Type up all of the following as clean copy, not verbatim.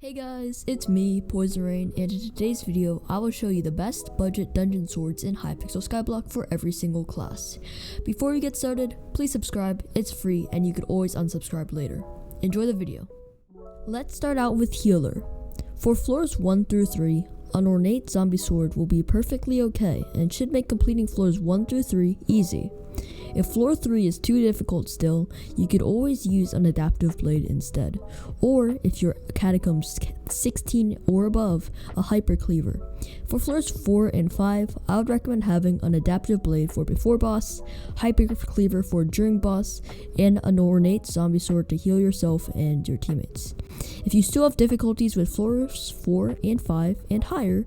Hey guys, it's me, PoisonRain, and in today's video, I will show you the best budget dungeon swords in Hypixel Skyblock for every single class. Before we get started, please subscribe, it's free and you can always unsubscribe later. Enjoy the video. Let's start out with Healer. For floors 1 through 3, an ornate zombie sword will be perfectly okay and should make completing floors 1 through 3 easy. If floor 3 is too difficult still, you could always use an adaptive blade instead, or if your catacombs 16 or above, a hyper cleaver. For floors 4 and 5, I would recommend having an adaptive blade for before boss, hyper cleaver for during boss, and an ornate zombie sword to heal yourself and your teammates. If you still have difficulties with floors 4 and 5 and higher,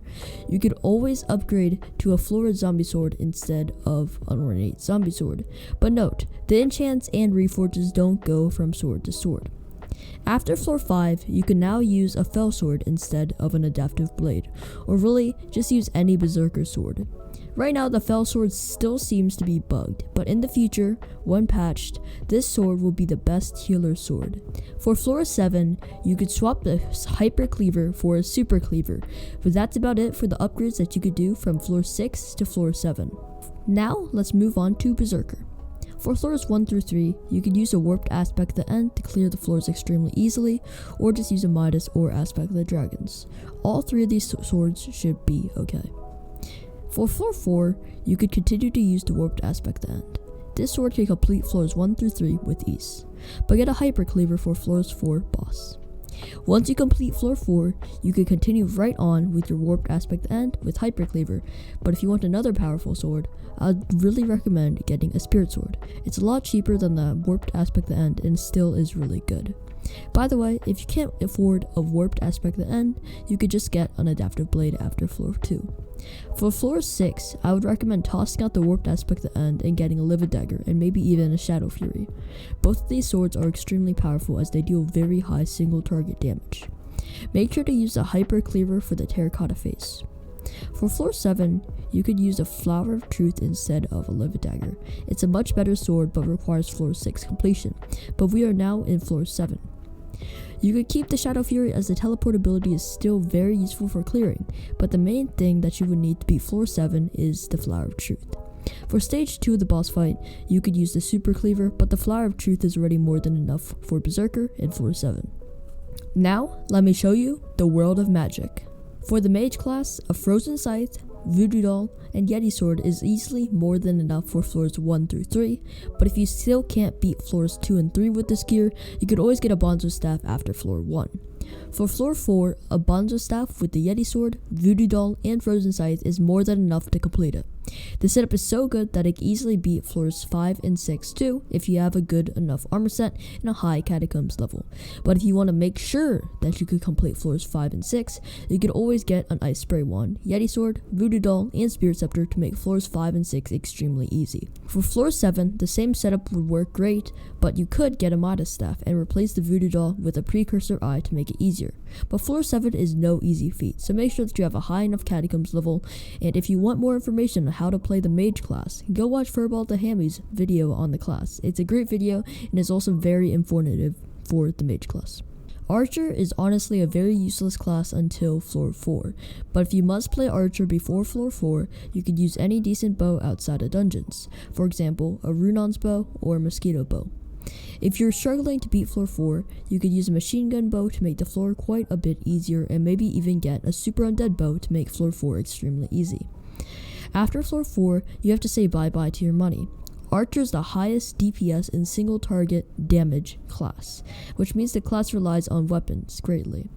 you could always upgrade to a florid zombie sword instead of an ornate zombie sword. But note, the enchants and reforges don't go from sword to sword. After floor 5, you can now use a fell sword instead of an adaptive blade, or really, just use any berserker sword. Right now, the fell sword still seems to be bugged, but in the future, when patched, this sword will be the best healer sword. For floor 7, you could swap the hyper cleaver for a super cleaver, but that's about it for the upgrades that you could do from floor 6 to floor 7. Now, let's move on to berserker. For floors 1 through 3, you could use a warped aspect at the end to clear the floors extremely easily, or just use a Midas or aspect of the dragons. All three of these swords should be okay. For floor 4, you could continue to use the warped aspect at the end. This sword can complete floors 1 through 3 with ease, but get a hyper cleaver for floors 4 boss. Once you complete floor 4, you can continue right on with your warped aspect end with hyper cleaver, but if you want another powerful sword, I'd really recommend getting a spirit sword. It's a lot cheaper than the warped aspect end and still is really good. By the way, if you can't afford a warped aspect at the end, you could just get an adaptive blade after floor 2. For floor 6, I would recommend tossing out the warped aspect at the end and getting a livid dagger and maybe even a shadow fury. Both of these swords are extremely powerful as they deal very high single target damage. Make sure to use a hyper cleaver for the terracotta face. For floor 7, you could use a flower of truth instead of a livid dagger. It's a much better sword but requires floor 6 completion, but we are now in floor 7. You could keep the Shadow Fury as the teleportability is still very useful for clearing, but the main thing that you would need to beat floor 7 is the Flower of Truth. For stage 2 of the boss fight, you could use the Super Cleaver, but the Flower of Truth is already more than enough for Berserker in floor 7. Now, let me show you the world of magic. For the Mage class, a Frozen Scythe, Voodoo Doll, and Yeti Sword is easily more than enough for floors 1 through 3, but if you still can't beat floors 2 and 3 with this gear, you could always get a Bonzo Staff after floor 1. For floor 4, a Bonzo Staff with the Yeti Sword, Voodoo Doll, and Frozen Scythe is more than enough to complete it. The setup is so good that it can easily beat floors 5 and 6 too if you have a good enough armor set and a high catacombs level. But if you want to make sure that you could complete floors 5 and 6, you could always get an Ice Spray Wand, Yeti Sword, Voodoo Doll, and Spirit Scepter to make floors 5 and 6 extremely easy. For floor 7, the same setup would work great, but you could get a Midas Staff and replace the Voodoo Doll with a Precursor Eye to make it easier. But floor 7 is no easy feat, so make sure that you have a high enough catacombs level, and if you want more information on how to play the Mage class, go watch Furball the Hammy's video on the class. It's a great video and is also very informative for the Mage class. Archer is honestly a very useless class until floor 4, but if you must play Archer before floor 4, you could use any decent bow outside of dungeons, for example, a Runon's bow or a Mosquito bow. If you're struggling to beat floor 4, you could use a machine gun bow to make the floor quite a bit easier and maybe even get a super undead bow to make floor 4 extremely easy. After floor 4, you have to say bye-bye to your money. Archer is the highest DPS in single target damage class, which means the class relies on weapons greatly.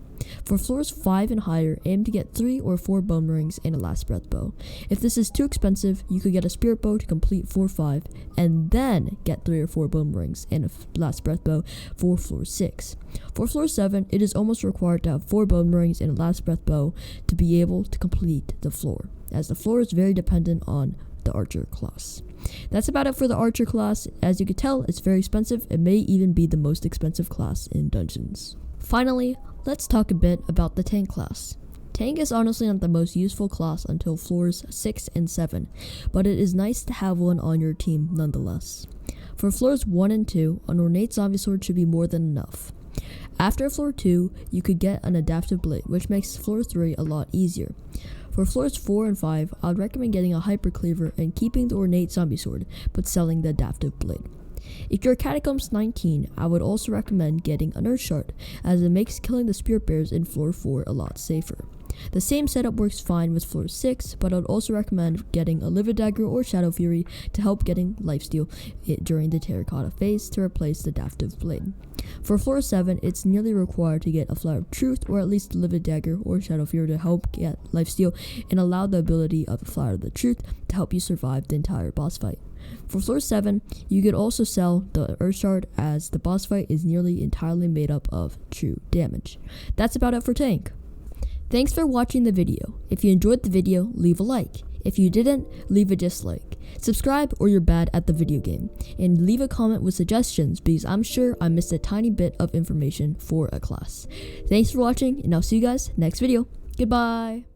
For floors 5 and higher, aim to get 3 or 4 bone rings and a last breath bow. If this is too expensive, you could get a spirit bow to complete floor 5, and then get 3 or 4 bone rings and a last breath bow for floor 6. For floor 7, it is almost required to have 4 bone rings and a last breath bow to be able to complete the floor, as the floor is very dependent on the Archer class. That's about it for the Archer class. As you can tell, it's very expensive. It may even be the most expensive class in dungeons. Finally, let's talk a bit about the Tank class. Tank is honestly not the most useful class until floors 6 and 7, but it is nice to have one on your team nonetheless. For floors 1 and 2, an ornate zombie sword should be more than enough. After floor 2, you could get an adaptive blade, which makes floor 3 a lot easier. For floors 4 and 5, I would recommend getting a hyper cleaver and keeping the ornate zombie sword, but selling the adaptive blade. If you're Catacombs 19, I would also recommend getting an earth shard, as it makes killing the spirit bears in floor 4 a lot safer. The same setup works fine with floor 6, but I would also recommend getting a livid dagger or shadow fury to help getting lifesteal during the terracotta phase to replace the adaptive blade. For floor 7, it's nearly required to get a flower of truth or at least a livid dagger or shadow fury to help get lifesteal and allow the ability of a flower of the truth to help you survive the entire boss fight. For floor 7, you could also sell the earth shard, as the boss fight is nearly entirely made up of true damage. That's about it for tank. Thanks for watching the video. If you enjoyed the video, leave a like. If you didn't, leave a dislike. Subscribe or you're bad at the video game. And leave a comment with suggestions, because I'm sure I missed a tiny bit of information for a class. Thanks for watching, and I'll see you guys next video. Goodbye!